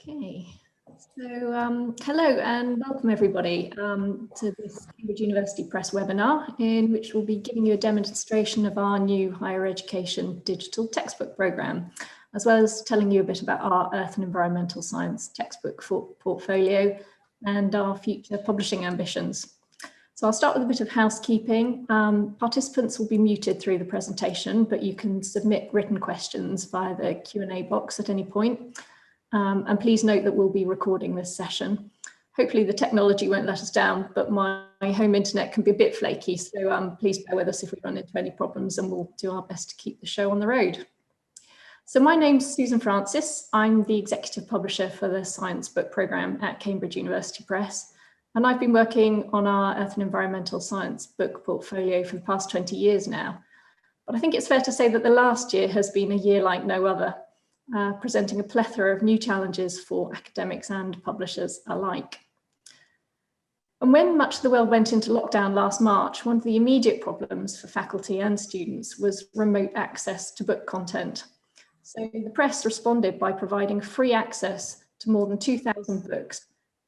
Okay, so hello and welcome everybody to this Cambridge University Press webinar in which we'll be giving you a demonstration of our new higher education digital textbook programme, as well as telling you a bit about our earth and environmental science textbook portfolio and our future publishing ambitions. So I'll start with a bit of housekeeping. Participants will be muted through the presentation, but you can submit written questions via the Q&A box at any point. And please note that we'll be recording this session. Hopefully the technology won't let us down, but my home internet can be a bit flaky, so please bear with us if we run into any problems, and we'll do our best to keep the show on the road. So my name's Susan Francis. I'm the executive publisher for the science book programme at Cambridge University Press, and I've been working on our earth and environmental science book portfolio for the past 20 years now. But I think it's fair to say that the last year has been a year like no other. Presenting a plethora of new challenges for academics and publishers alike. And when much of the world went into lockdown last March, one of the immediate problems for faculty and students was remote access to book content. So the press responded by providing free access to more than 2,000 books,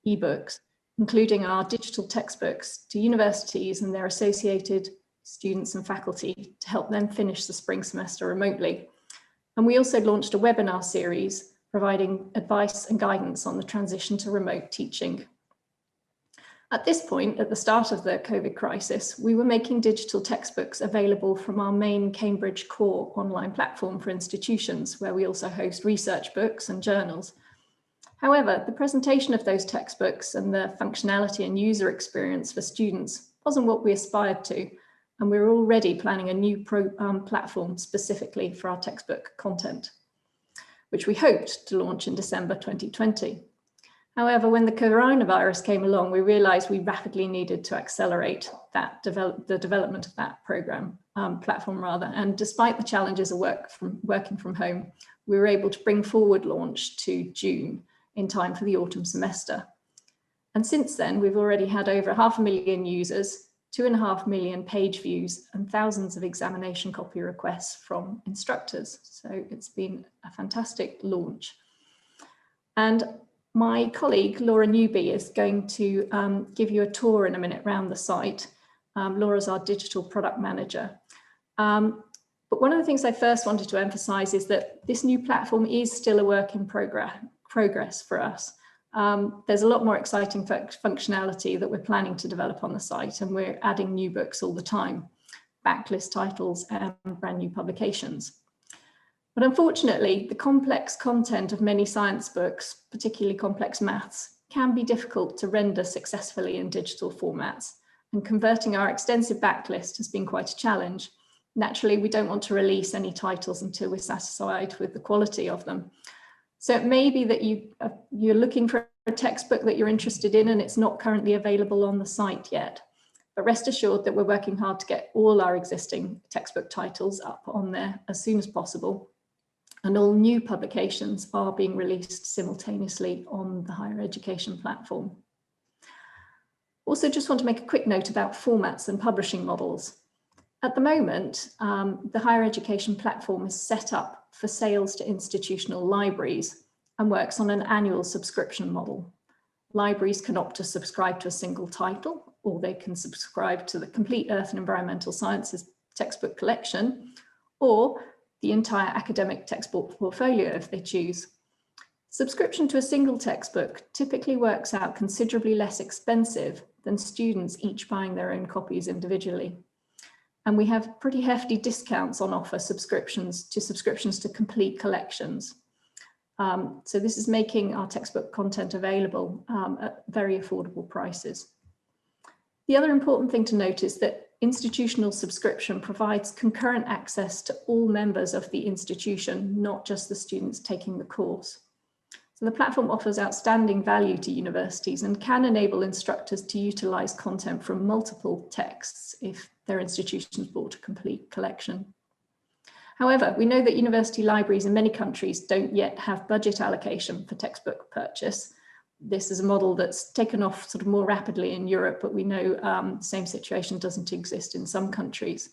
ebooks, including our digital textbooks, to universities and their associated students and faculty to help them finish the spring semester remotely. And we also launched a webinar series providing advice and guidance on the transition to remote teaching. At this point, at the start of the COVID crisis, we were making digital textbooks available from our main Cambridge Core online platform for institutions, where we also host research books and journals. However, the presentation of those textbooks and the functionality and user experience for students wasn't what we aspired to. And we're already planning a new platform specifically for our textbook content, which we hoped to launch in December 2020. However, when the coronavirus came along, we realized we rapidly needed to accelerate the development of that platform rather. And despite the challenges of working from home, we were able to bring forward launch to June in time for the autumn semester. And since then, we've already had over 500,000 users, 2.5 million page views, and thousands of examination copy requests from instructors. So it's been a fantastic launch. And my colleague, Laura Newby, is going to give you a tour in a minute around the site. Laura's our digital product manager. But one of the things I first wanted to emphasize is that this new platform is still a work in progress for us. There's a lot more exciting functionality that we're planning to develop on the site, and we're adding new books all the time, backlist titles and brand new publications. But unfortunately, the complex content of many science books, particularly complex maths, can be difficult to render successfully in digital formats, and converting our extensive backlist has been quite a challenge. Naturally, we don't want to release any titles until we're satisfied with the quality of them. So it may be that you're looking for a textbook that you're interested in and it's not currently available on the site yet. But rest assured that we're working hard to get all our existing textbook titles up on there as soon as possible. And all new publications are being released simultaneously on the higher education platform. Also, just want to make a quick note about formats and publishing models. At the moment, the higher education platform is set up for sales to institutional libraries and works on an annual subscription model. Libraries can opt to subscribe to a single title, or they can subscribe to the complete Earth and Environmental Sciences textbook collection, or the entire academic textbook portfolio if they choose. Subscription to a single textbook typically works out considerably less expensive than students each buying their own copies individually. And we have pretty hefty discounts on offer subscriptions to complete collections. So this is making our textbook content available at very affordable prices. The other important thing to note is that institutional subscription provides concurrent access to all members of the institution, not just the students taking the course. So the platform offers outstanding value to universities and can enable instructors to utilize content from multiple texts if their institutions bought a complete collection. However, we know that university libraries in many countries don't yet have budget allocation for textbook purchase. This is a model that's taken off sort of more rapidly in Europe, but we know the same situation doesn't exist in some countries.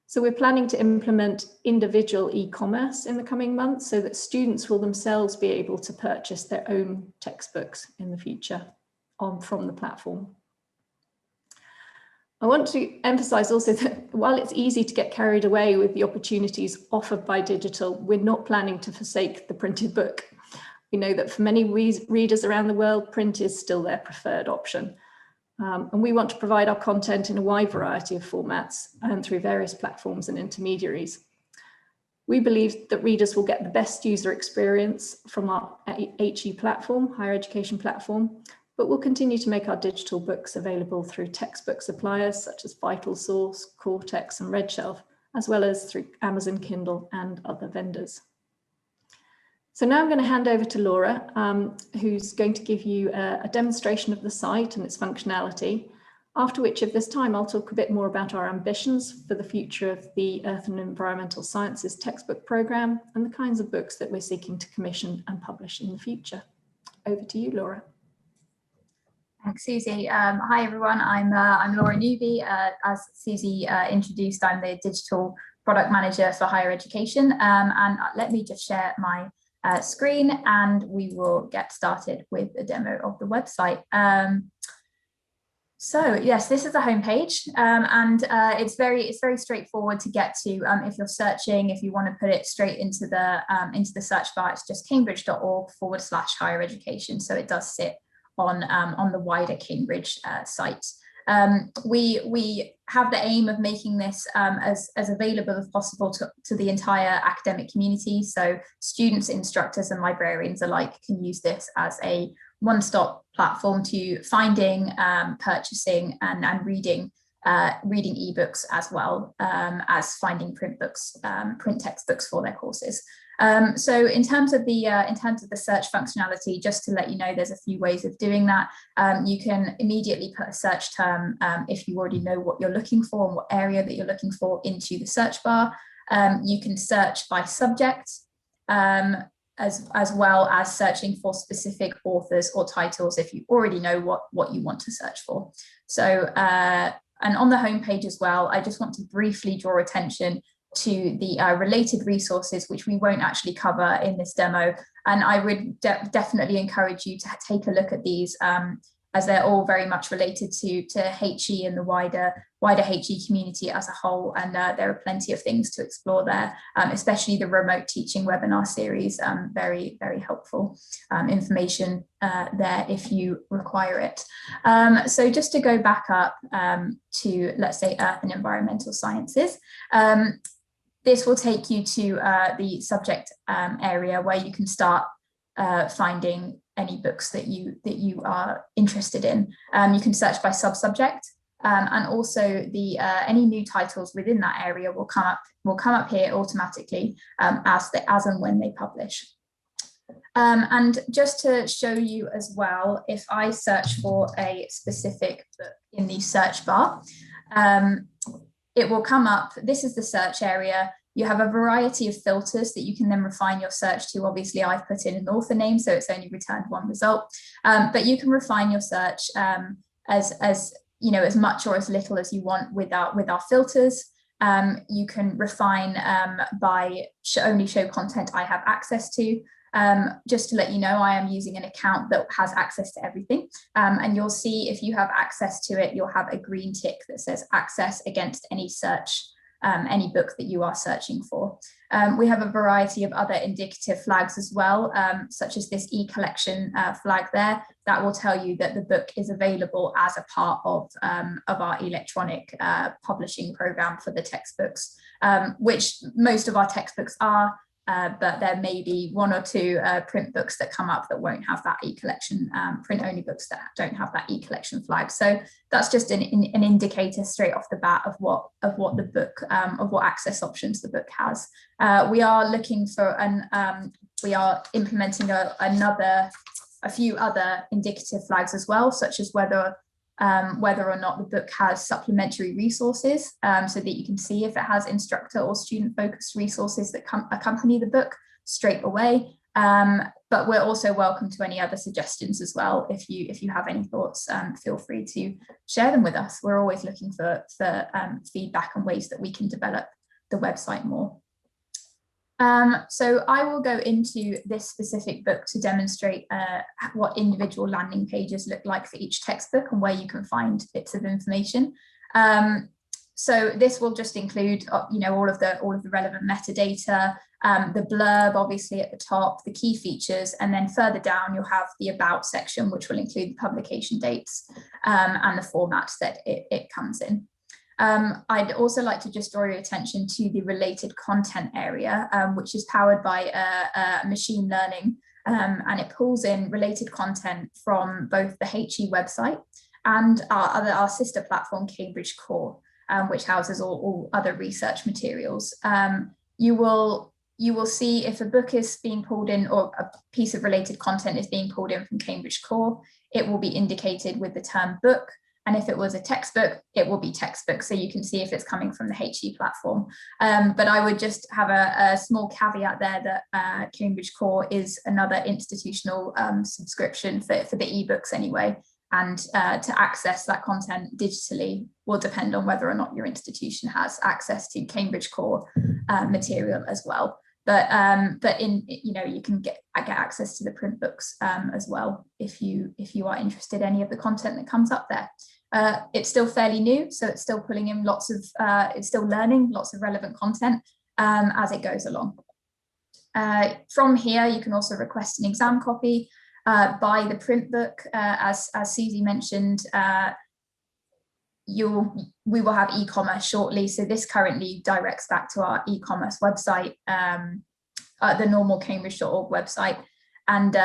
So we're planning to implement individual e-commerce in the coming months so that students will themselves be able to purchase their own textbooks in the future from the platform. I want to emphasize also that while it's easy to get carried away with the opportunities offered by digital, we're not planning to forsake the printed book. We know that for many readers around the world, print is still their preferred option. And we want to provide our content in a wide variety of formats and through various platforms and intermediaries. We believe that readers will get the best user experience from our HE platform, higher education platform, but we'll continue to make our digital books available through textbook suppliers such as VitalSource, Cortex and RedShelf, as well as through Amazon Kindle and other vendors. So now I'm going to hand over to Laura, who's going to give you a demonstration of the site and its functionality, after which of this time I'll talk a bit more about our ambitions for the future of the Earth and Environmental Sciences textbook programme and the kinds of books that we're seeking to commission and publish in the future. Over to you, Laura. Thanks, Susie. Hi, everyone. I'm Laura Newby. As Susie introduced, I'm the Digital Product Manager for Higher Education. And let me just share my screen and we will get started with a demo of the website. So yes, this is the homepage, and it's very straightforward to get to. If you're searching, if you want to put it straight into the search bar, it's just cambridge.org/higher education. So it does sit on the wider Cambridge site. We have the aim of making this as available as possible to the entire academic community. So students, instructors and librarians alike can use this as a one-stop platform to finding, purchasing and reading ebooks, as well as finding print textbooks for their courses. So in terms of the search functionality, just to let you know, there's a few ways of doing that. You can immediately put a search term if you already know what you're looking for and what area that you're looking for into the search bar. You can search by subject, as well as searching for specific authors or titles if you already know what you want to search for. So and on the homepage as well, I just want to briefly draw attention to the related resources, which we won't actually cover in this demo. And I would definitely encourage you to take a look at these, as they're all very much related to HE and the wider HE community as a whole. And there are plenty of things to explore there, especially the remote teaching webinar series. Very helpful information there if you require it. So just to go back up to, let's say, Earth and Environmental Sciences. This will take you to the subject area where you can start finding any books that you are interested in. You can search by sub-subject, and also the any new titles within that area will come up here automatically as and when they publish. And just to show you as well, if I search for a specific book in the search bar, it will come up. This is the search area. You have a variety of filters that you can then refine your search to. Obviously, I've put in an author name, so it's only returned one result. But you can refine your search as you know, as much or as little as you want with our filters. You can refine by only show content I have access to. Just to let you know, I am using an account that has access to everything. And you'll see if you have access to it, you'll have a green tick that says access against any search, any book that you are searching for. We have a variety of other indicative flags as well, such as this e-collection flag there. That will tell you that the book is available as a part of our electronic publishing program for the textbooks, which most of our textbooks are. But there may be one or two print books that come up that won't have that e-collection, print-only books that don't have that e-collection flag. So that's just an indicator straight off the bat of what the book, of what access options the book has. We are looking for we are implementing a few other indicative flags as well, such as whether or not the book has supplementary resources, so that you can see if it has instructor or student focused resources that accompany the book straight away. But we're also welcome to any other suggestions as well. If you have any thoughts, feel free to share them with us. We're always looking for feedback and ways that we can develop the website more. So I will go into this specific book to demonstrate what individual landing pages look like for each textbook and where you can find bits of information. So this will just include, all of the relevant metadata, the blurb obviously at the top, the key features, and then further down you'll have the about section, which will include the publication dates and the format that it comes in. I'd also like to just draw your attention to the related content area, which is powered by machine learning, and it pulls in related content from both the HE website and our sister platform, Cambridge Core, which houses all other research materials. You will see if a book is being pulled in or a piece of related content is being pulled in from Cambridge Core, it will be indicated with the term book. And if it was a textbook, it will be textbook. So you can see if it's coming from the HE platform. But I would just have a small caveat there that Cambridge Core is another institutional subscription for the ebooks anyway. And to access that content digitally will depend on whether or not your institution has access to Cambridge Core material as well. But you can get access to the print books as well if you are interested in any of the content that comes up there. It's still fairly new, so it's still pulling in it's still learning lots of relevant content as it goes along. From here, you can also request an exam copy, buy the print book. As Susie mentioned, we will have e-commerce shortly. So this currently directs back to our e-commerce website, the normal Cambridge.org website, and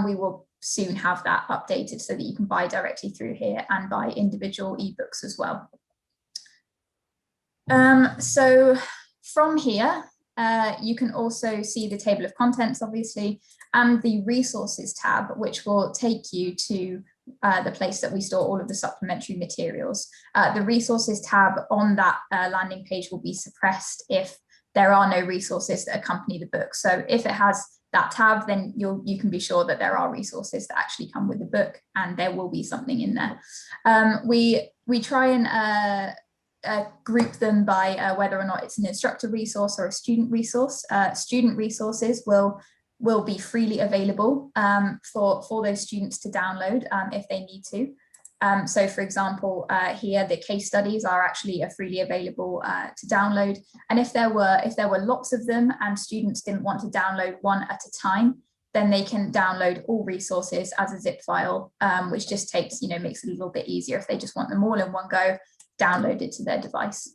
we will soon have that updated so that you can buy directly through here and buy individual ebooks as well. So from here, you can also see the table of contents, obviously, and the resources tab, which will take you to the place that we store all of the supplementary materials. The resources tab on that landing page will be suppressed if there are no resources that accompany the book. So if it has that tab, then you can be sure that there are resources that actually come with the book, and there will be something in there. We try and group them by whether or not it's an instructor resource or a student resource. Student resources will be freely available for those students to download if they need to. So for example, here the case studies are actually freely available to download. And if there were lots of them and students didn't want to download one at a time, then they can download all resources as a zip file, which just makes it a little bit easier if they just want them all in one go, download it to their device.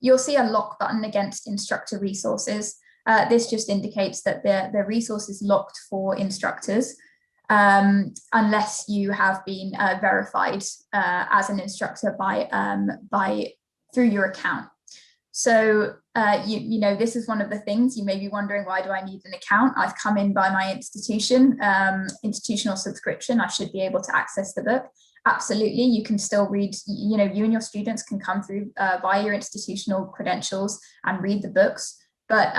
You'll see a lock button against instructor resources. This just indicates that the resource is locked for instructors, unless you have been verified as an instructor through your account. So this is one of the things you may be wondering, why do I need an account? I've come in by my institutional subscription. I should be able to access the book. Absolutely, you can still read, you and your students can come through via your institutional credentials and read the books. But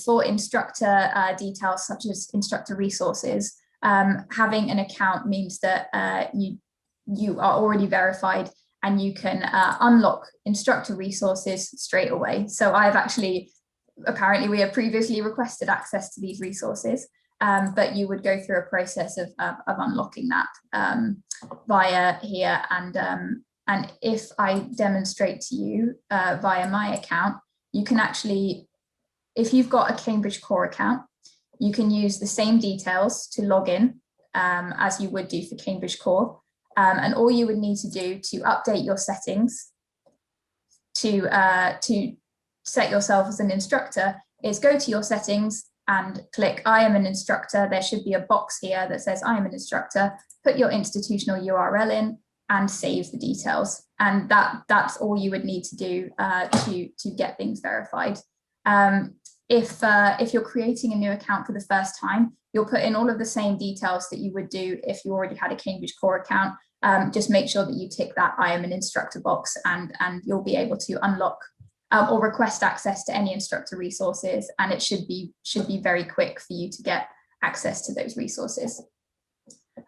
for instructor details, such as instructor resources, having an account means that you are already verified and you can unlock instructor resources straight away. So apparently we have previously requested access to these resources, but you would go through a process of unlocking that via here. And if I demonstrate to you via my account, you can actually, if you've got a Cambridge Core account, you can use the same details to log in as you would do for Cambridge Core. And all you would need to do to update your settings to set yourself as an instructor is go to your settings and click I am an instructor. There should be a box here that says I am an instructor. Put your institutional URL in and save the details. And that's all you would need to do to get things verified. If you're creating a new account for the first time, you'll put in all of the same details that you would do if you already had a Cambridge Core account. Just make sure that you tick that I am an instructor box, and you'll be able to unlock or request access to any instructor resources, and it should be very quick for you to get access to those resources.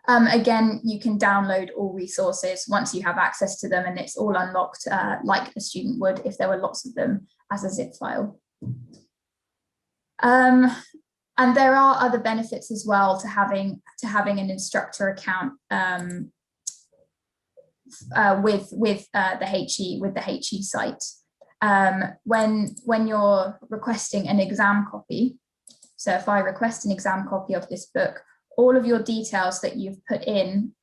Again, you can download all resources once you have access to them, and it's all unlocked like a student would if there were lots of them as a zip file. And there are other benefits as well to having an instructor account with the HE site. When you're requesting an exam copy, so if I request an exam copy of this book, all of your details that you've put in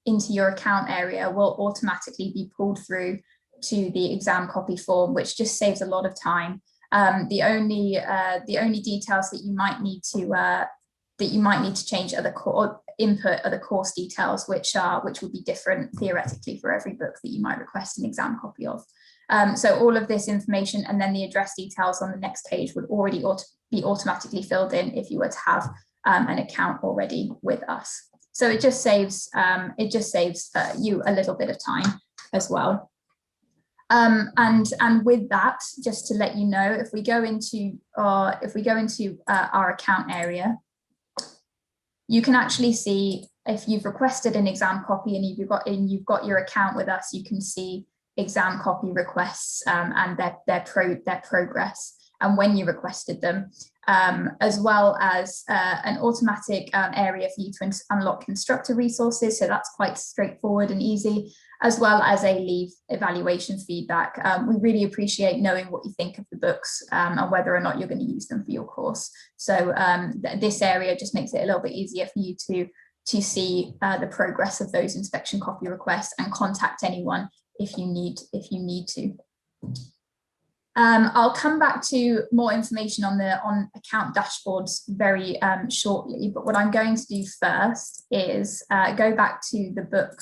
into your account area will automatically be pulled through to the exam copy form, which just saves a lot of time. The only details that you might need to change are the input are the course details, which will be different theoretically for every book that you might request an exam copy of. So all of this information and then the address details on the next page would already be automatically filled in if you were to have an account already with us. So it just saves you a little bit of time as well. And with that, just to let you know, if we go into our account area, you can actually see if you've requested an exam copy and you've got your account with us, you can see exam copy requests and their progress and when you requested them, as well as an automatic area for you to unlock instructor resources. So that's quite straightforward and easy, as well as a leave evaluation feedback. We really appreciate knowing what you think of the books and whether or not you're going to use them for your course. So this area just makes it a little bit easier for you to see the progress of those inspection copy requests and contact anyone if you need to. I'll come back to more information on account dashboards very shortly, but what I'm going to do first is go back to the book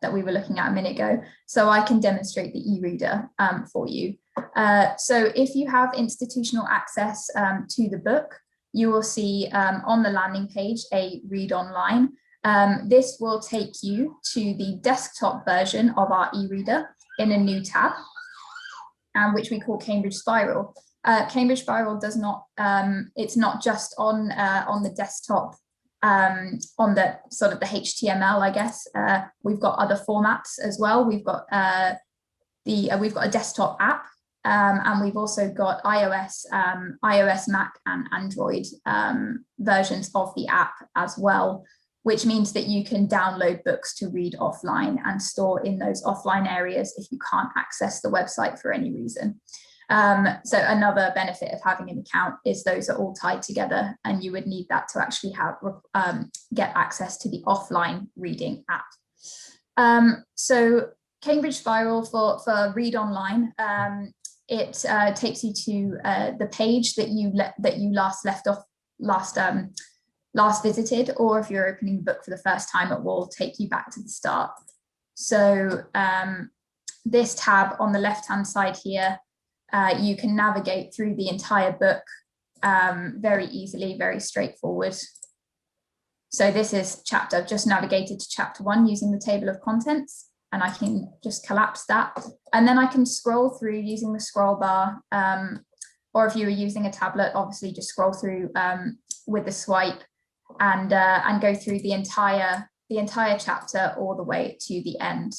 that we were looking at a minute ago, so I can demonstrate the e-reader for you. So if you have institutional access to the book, you will see on the landing page a read online. This will take you to the desktop version of our e-reader in a new tab, which we call Cambridge Spiral. Cambridge Spiral does not, it's not just on the desktop, on the sort of the HTML, I guess. We've got other formats as well. We've got a desktop app, and we've also got iOS, Mac, and Android versions of the app as well, which means that you can download books to read offline and store in those offline areas if you can't access the website for any reason. So another benefit of having an account is those are all tied together, and you would need that to actually have get access to the offline reading app. So Cambridge Spiral for read online, it takes you to the page that you last visited, or if you're opening the book for the first time, it will take you back to the start. So this tab on the left-hand side here, you can navigate through the entire book very easily, very straightforward. So this is I've just navigated to chapter 1 using the table of contents, and I can just collapse that. And then I can scroll through using the scroll bar, or if you were using a tablet, obviously just scroll through with the swipe and go through the entire chapter all the way to the end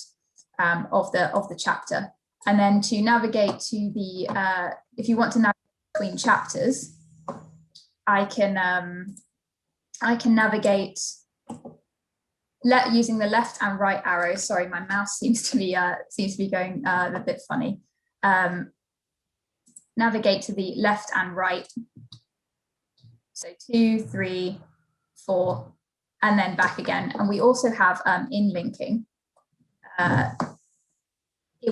of the chapter. And then to navigate to the, if you want to navigate between chapters, I can navigate using the left and right arrows. Sorry, my mouse seems to be going a bit funny. Navigate to the left and right. So 2, 3, 4, and then back again. And we also have in linking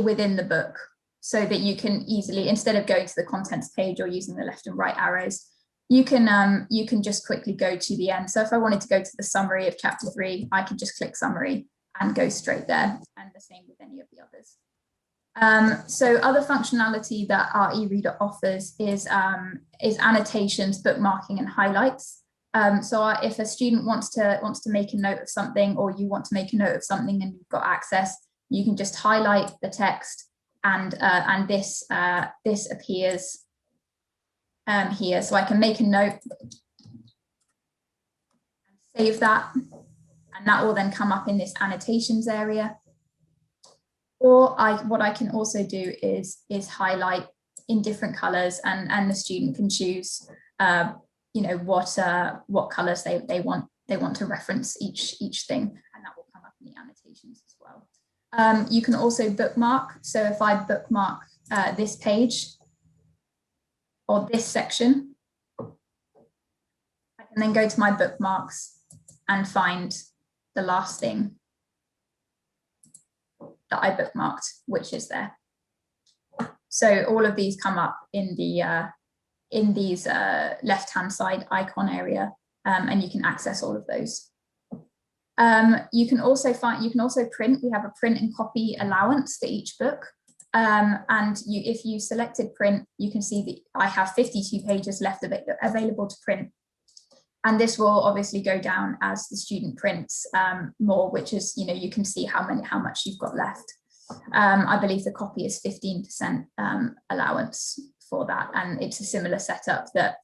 within the book, so that you can easily, instead of going to the contents page or using the left and right arrows, you can just quickly go to the end. So if I wanted to go to the summary of chapter 3, I can just click summary and go straight there, and the same with any of the others. So other functionality that our e-reader offers is annotations, bookmarking, and highlights. So if a student wants to make a note of something, or you want to make a note of something and you've got access, you can just highlight the text, and this appears here. So I can make a note and save that, And that will then come up in this annotations area. Or what I can also do is highlight in different colors, and the student can choose, you know, what colors they want to reference each thing, and that will come up in the annotations as well. You can also bookmark. So if I bookmark this page or this section, I can then go to my bookmarks and find the last thing that I bookmarked, which is there. So all of these come up in the in these left-hand side icon area, and you can access all of those. You can also print. We have a print and copy allowance for each book, and if you selected print, you can see that I have 52 pages left available to print. And this will obviously go down as the student prints more, which is, you know, you can see how much you've got left. I believe the copy is 15% allowance for that, and it's a similar setup that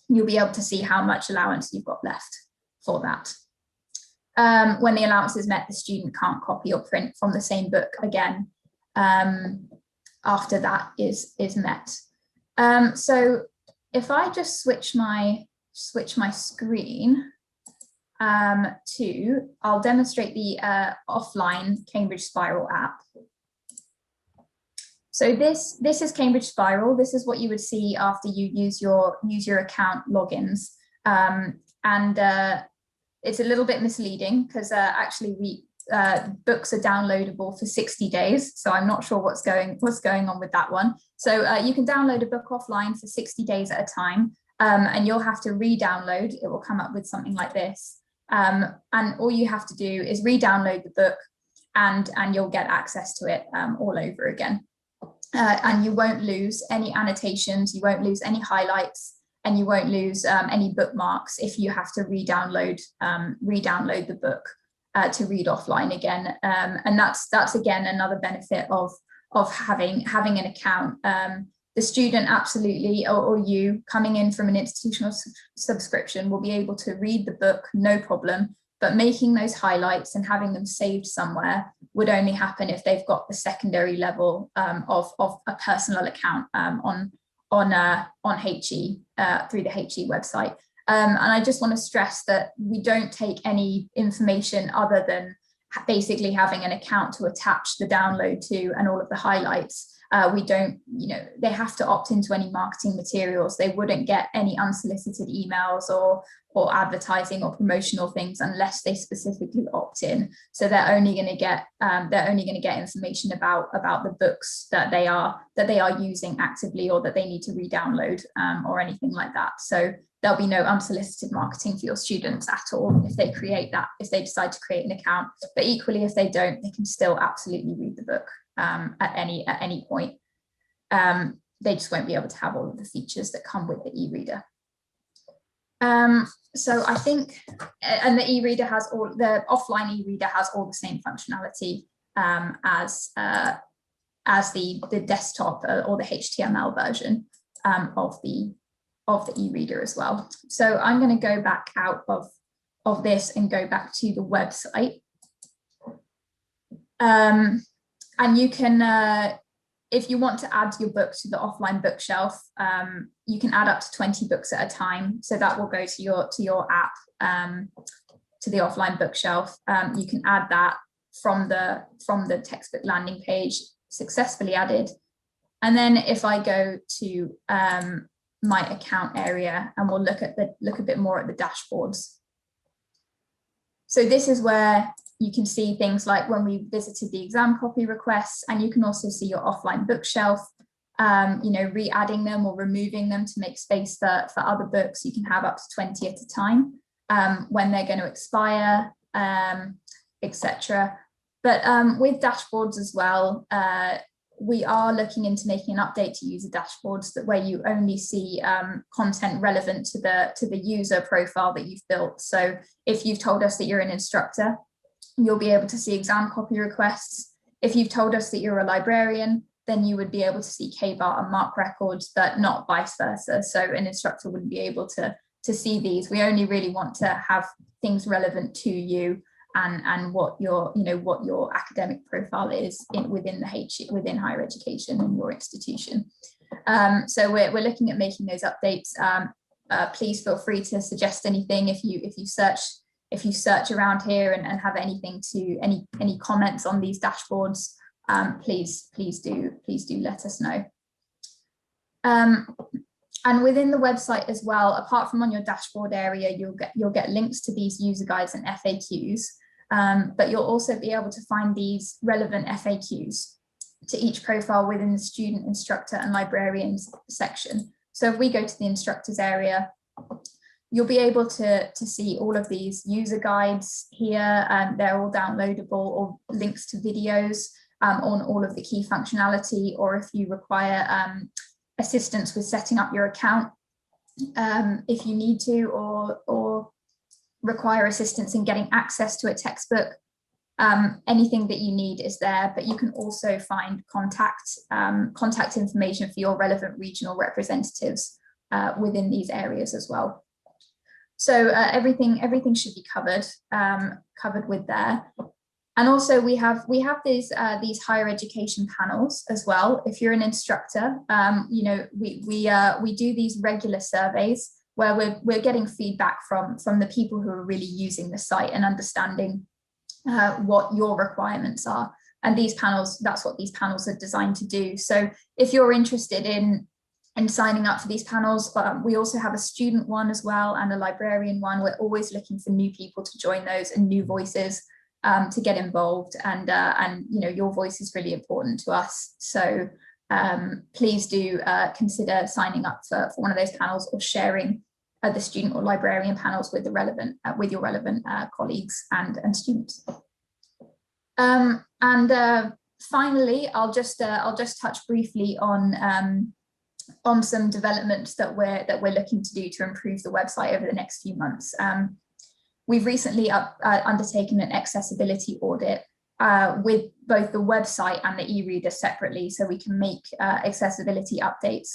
you'll be able to see how much allowance you've got left for that. When the allowance is met, the student can't copy or print from the same book again after that is met. So if I just switch my screen I'll demonstrate the offline Cambridge Spiral app. So this is Cambridge Spiral. This is what you would see after you use your account logins, and it's a little bit misleading because actually books are downloadable for 60 days. So I'm not sure what's going on with that one. So you can download a book offline for 60 days at a time, and you'll have to re-download. It will come up with something like this. And all you have to do is re-download the book, and you'll get access to it all over again. And you won't lose any annotations, you won't lose any highlights, and you won't lose any bookmarks if you have to re-download the book to read offline again. And that's again another benefit of having an account. The student absolutely, or you coming in from an institutional subscription, will be able to read the book, no problem, but making those highlights and having them saved somewhere would only happen if they've got the secondary level of a personal account on HE through the HE website. And I just want to stress that we don't take any information other than basically having an account to attach the download to and all of the highlights. We don't, you know, they have to opt into any marketing materials. They wouldn't get any unsolicited emails or advertising or promotional things unless they specifically opt in. So they're only going to get information about the books that they are using actively or that they need to re-download or anything like that. So there'll be no unsolicited marketing for your students at all if they decide to create an account. But equally, if they don't, they can still absolutely read the book at any point. They just won't be able to have all of the features that come with the e-reader. So I think, and the e-reader has the offline e-reader has all the same functionality as the desktop or the HTML version of the e-reader as well. So I'm going to go back out of this and go back to the website. And you can, if you want to add your book to the offline bookshelf, you can add up to 20 books at a time. So that will go to your app, to the offline bookshelf. You can add that from the textbook landing page, successfully added. And then if I go to my account area, and we'll look a bit more at the dashboards. So this is where you can see things like when we visited the exam copy requests, and you can also see your offline bookshelf, re-adding them or removing them to make space for other books. You can have up to 20 at a time, when they're going to expire, etc. But with dashboards as well, we are looking into making an update to user dashboards where you only see content relevant to the user profile that you've built. So if you've told us that you're an instructor, you'll be able to see exam copy requests. If you've told us that you're a librarian, then you would be able to see KBART and MARC records, but not vice versa. So an instructor wouldn't be able to see these. We only really want to have things relevant to you and what your, you know, what your academic profile is within higher education and your institution. So we're looking at making those updates. Please feel free to suggest anything if you search around here and have anything to any comments on these dashboards. Please do let us know. And within the website as well, apart from on your dashboard area, you'll get links to these user guides and FAQs, but you'll also be able to find these relevant FAQs to each profile within the student, instructor, and librarians section. So if we go to the instructors area, you'll be able to see all of these user guides here. They're all downloadable, or links to videos on all of the key functionality, or if you require assistance with setting up your account, if you need to, or require assistance in getting access to a textbook, anything that you need is there. But you can also find contact information for your relevant regional representatives within these areas as well. So everything should be covered with there. And also we have these higher education panels as well. If you're an instructor, you know, we do these regular surveys where we're getting feedback from the people who are really using the site and understanding what your requirements are. And these panels, that's what these panels are designed to do. So if you're interested in signing up for these panels, we also have a student one as well and a librarian one. We're always looking for new people to join those and new voices to get involved, and you know, your voice is really important to us. So please do consider signing up for one of those panels, or sharing the student or librarian panels with the relevant your relevant colleagues and students. Finally, I'll just touch briefly on some developments that we're looking to do to improve the website over the next few months. We've recently undertaken an accessibility audit with both the website and the e-reader separately, so we can make accessibility updates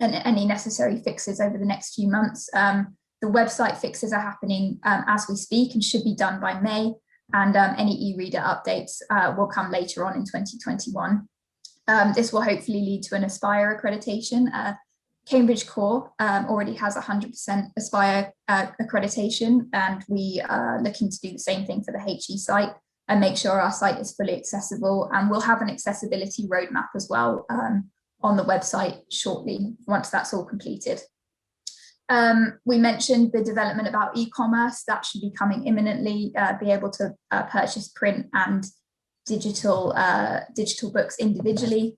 and any necessary fixes over the next few months. The website fixes are happening as we speak and should be done by May, and any e-reader updates will come later on in 2021. This will hopefully lead to an Aspire accreditation. Cambridge Core already has 100% Aspire accreditation, and we are looking to do the same thing for the HE site and make sure our site is fully accessible. And we'll have an accessibility roadmap as well on the website shortly, once that's all completed. We mentioned the development about e-commerce. That should be coming imminently, be able to purchase print and digital books individually.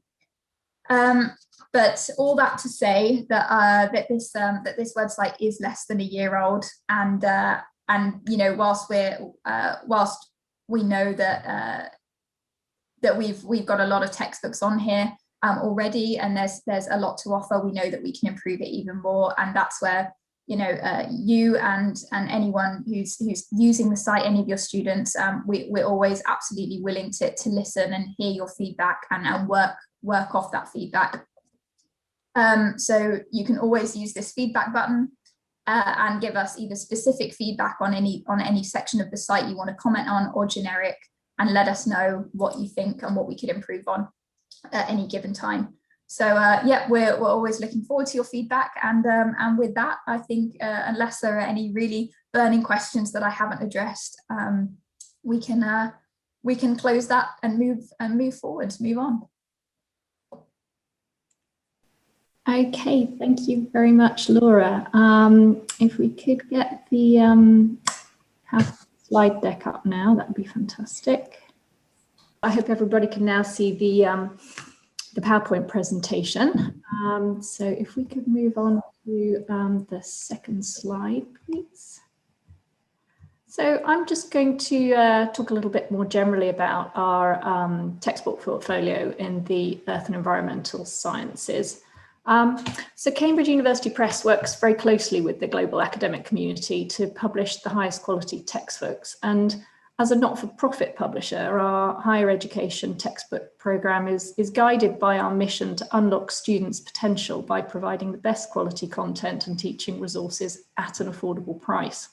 But all that to say that this website is less than a year old, and you know, whilst we know that we've got a lot of textbooks on here already, and there's a lot to offer, we know that we can improve it even more. And that's where, you know, you and anyone who's using the site, any of your students, we're always absolutely willing to listen and hear your feedback and work off that feedback. So you can always use this feedback button and give us either specific feedback on any section of the site you want to comment on, or generic, and let us know what you think and what we could improve on at any given time. So yeah, we're always looking forward to your feedback, and with that, I think unless there are any really burning questions that I haven't addressed, we can close that and move forward, move on. Okay, thank you very much, Laura. If we could get the slide deck up now, that would be fantastic. I hope everybody can now see the PowerPoint presentation. So if we could move on to the second slide, please. So I'm just going to talk a little bit more generally about our textbook portfolio in the Earth and Environmental Sciences. So Cambridge University Press works very closely with the global academic community to publish the highest quality textbooks. And As a not-for-profit publisher, our higher education textbook programme is guided by our mission to unlock students' potential by providing the best quality content and teaching resources at an affordable price.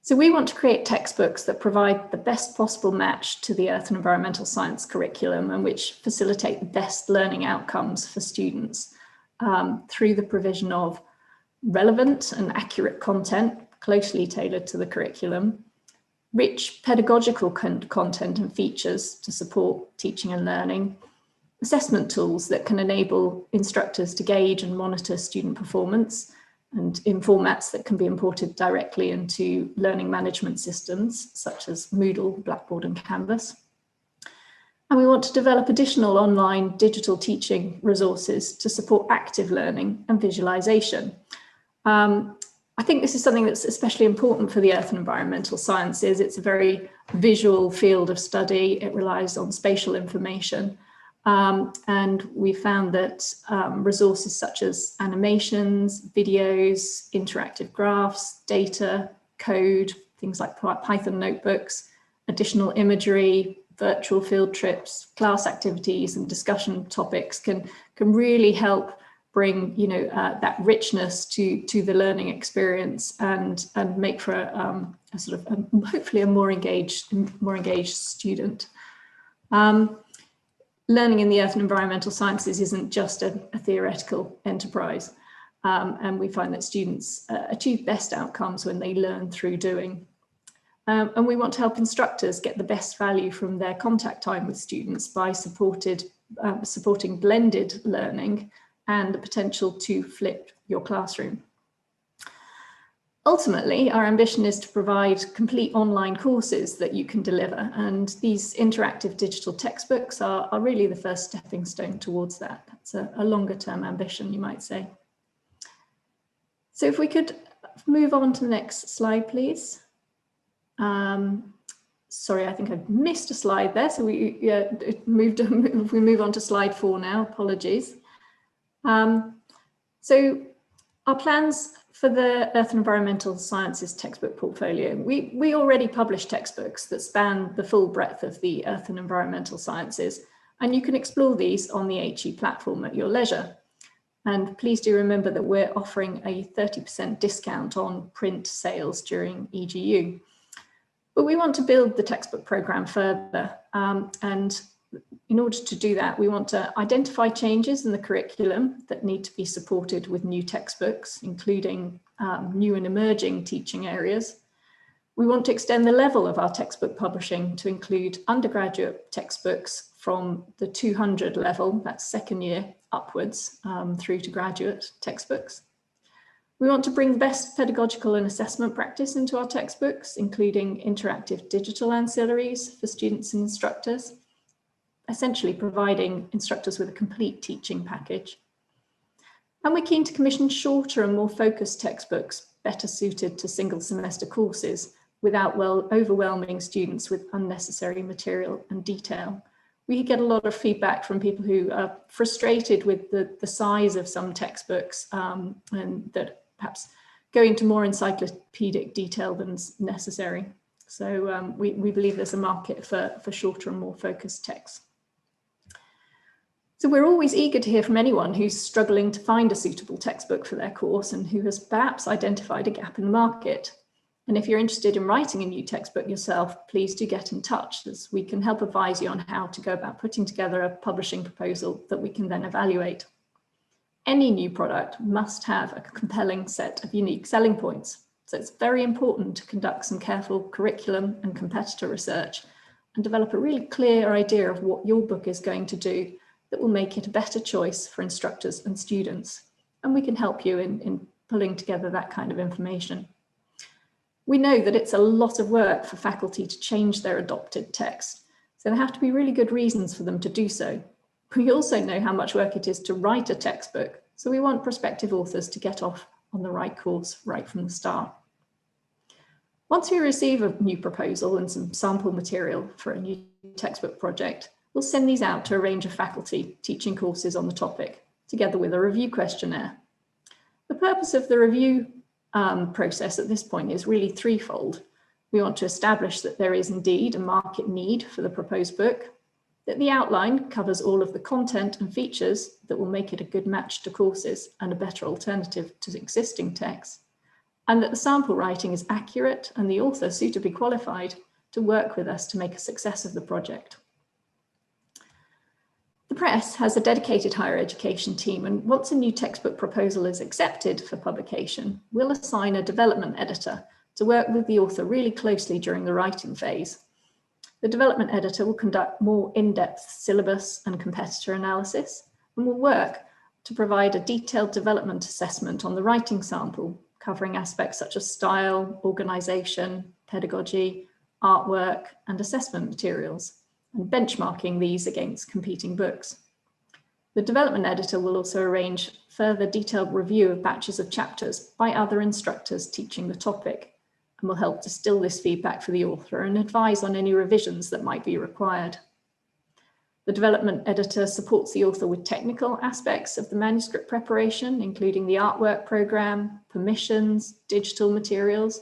So we want to create textbooks that provide the best possible match to the Earth and Environmental Science curriculum and which facilitate the best learning outcomes for students through the provision of relevant and accurate content closely tailored to the curriculum, rich pedagogical content and features to support teaching and learning, assessment tools that can enable instructors to gauge and monitor student performance, and in formats that can be imported directly into learning management systems such as Moodle, Blackboard and Canvas. And we want to develop additional online digital teaching resources to support active learning and visualization. I think this is something that's especially important for the Earth and Environmental Sciences. It's a very visual field of study. It relies on spatial information. And we found that resources such as animations, videos, interactive graphs, data, code, things like Python notebooks, additional imagery, virtual field trips, class activities and discussion topics can really help bring that richness to the learning experience and make for a sort of hopefully a more engaged student. Learning in the Earth and Environmental Sciences isn't just a theoretical enterprise, and we find that students achieve best outcomes when they learn through doing. And we want to help instructors get the best value from their contact time with students by supporting blended learning and the potential to flip your classroom. Ultimately, our ambition is to provide complete online courses that you can deliver, and these interactive digital textbooks are really the first stepping stone towards that. That's a longer term ambition, you might say. So if we could move on to the next slide, please. Sorry, I think I've missed a slide there, so we move on to slide 4 now, apologies. So our plans for the Earth and Environmental Sciences textbook portfolio, we already publish textbooks that span the full breadth of the Earth and Environmental Sciences, and you can explore these on the HE platform at your leisure. And please do remember that we're offering a 30% discount on print sales during EGU. But we want to build the textbook programme further, and in order to do that, we want to identify changes in the curriculum that need to be supported with new textbooks, including new and emerging teaching areas. We want to extend the level of our textbook publishing to include undergraduate textbooks from the 200 level, that's second year upwards, through to graduate textbooks. We want to bring the best pedagogical and assessment practice into our textbooks, including interactive digital ancillaries for students and instructors, essentially providing instructors with a complete teaching package. And we're keen to commission shorter and more focused textbooks better suited to single semester courses without overwhelming students with unnecessary material and detail. We get a lot of feedback from people who are frustrated with the size of some textbooks and that perhaps go into more encyclopedic detail than is necessary. So we believe there's a market for shorter and more focused texts. So we're always eager to hear from anyone who's struggling to find a suitable textbook for their course and who has perhaps identified a gap in the market. And if you're interested in writing a new textbook yourself, please do get in touch, as we can help advise you on how to go about putting together a publishing proposal that we can then evaluate. Any new product must have a compelling set of unique selling points. So it's very important to conduct some careful curriculum and competitor research and develop a really clear idea of what your book is going to do that will make it a better choice for instructors and students. And we can help you in pulling together that kind of information. We know that it's a lot of work for faculty to change their adopted text, so there have to be really good reasons for them to do so. We also know how much work it is to write a textbook, so we want prospective authors to get off on the right course right from the start. Once we receive a new proposal and some sample material for a new textbook project, we'll send these out to a range of faculty teaching courses on the topic, together with a review questionnaire. The purpose of the review process at this point is really threefold. We want to establish that there is indeed a market need for the proposed book, that the outline covers all of the content and features that will make it a good match to courses and a better alternative to existing texts, and that the sample writing is accurate and the author suitably qualified to work with us to make a success of the project. The press has a dedicated higher education team, and once a new textbook proposal is accepted for publication, we'll assign a development editor to work with the author really closely during the writing phase. The development editor will conduct more in-depth syllabus and competitor analysis and will work to provide a detailed development assessment on the writing sample, covering aspects such as style, organisation, pedagogy, artwork, and assessment materials, and benchmarking these against competing books. The development editor will also arrange further detailed review of batches of chapters by other instructors teaching the topic, and will help distill this feedback for the author and advise on any revisions that might be required. The development editor supports the author with technical aspects of the manuscript preparation, including the artwork programme, permissions, digital materials,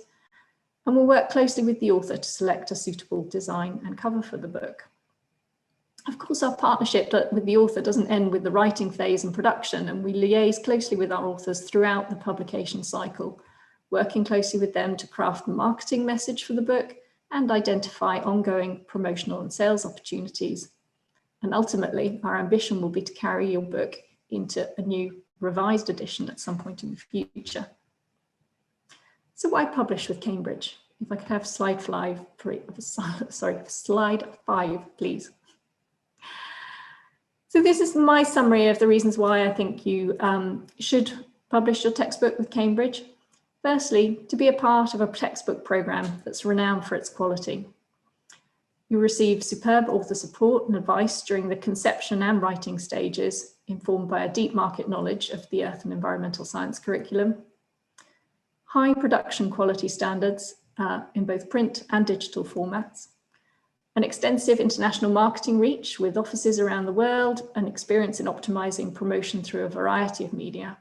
and will work closely with the author to select a suitable design and cover for the book. Of course, our partnership with the author doesn't end with the writing phase and production, and we liaise closely with our authors throughout the publication cycle, working closely with them to craft the marketing message for the book and identify ongoing promotional and sales opportunities. And ultimately, our ambition will be to carry your book into a new revised edition at some point in the future. So why publish with Cambridge? If I could have slide 5, please. So this is my summary of the reasons why I think you should publish your textbook with Cambridge. Firstly, to be a part of a textbook programme that's renowned for its quality. You receive superb author support and advice during the conception and writing stages, informed by a deep market knowledge of the Earth and Environmental Science curriculum. High production quality standards in both print and digital formats. An extensive international marketing reach with offices around the world and experience in optimizing promotion through a variety of media.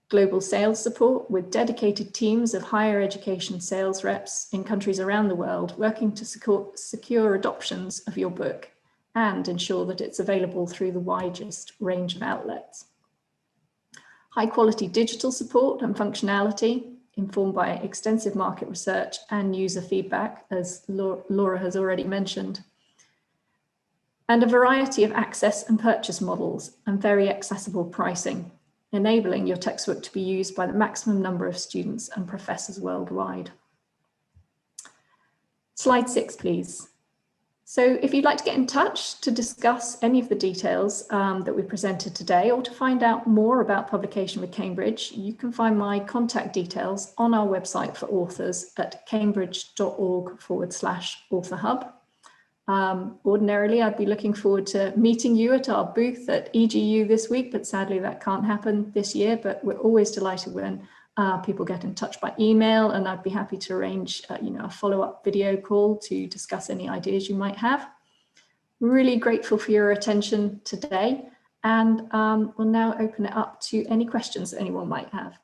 Global sales support with dedicated teams of higher education sales reps in countries around the world working to secure adoptions of your book and ensure that it's available through the widest range of outlets. High quality digital support and functionality informed by extensive market research and user feedback, as Laura has already mentioned. And a variety of access and purchase models and very accessible pricing, enabling your textbook to be used by the maximum number of students and professors worldwide. Slide 6, please. So if you'd like to get in touch to discuss any of the details that we presented today, or to find out more about publication with Cambridge, you can find my contact details on our website for authors at cambridge.org/authorhub. Ordinarily, I'd be looking forward to meeting you at our booth at EGU this week, but sadly that can't happen this year, but we're always delighted when people get in touch by email, and I'd be happy to arrange a follow-up video call to discuss any ideas you might have. Really grateful for your attention today, and we'll now open it up to any questions that anyone might have.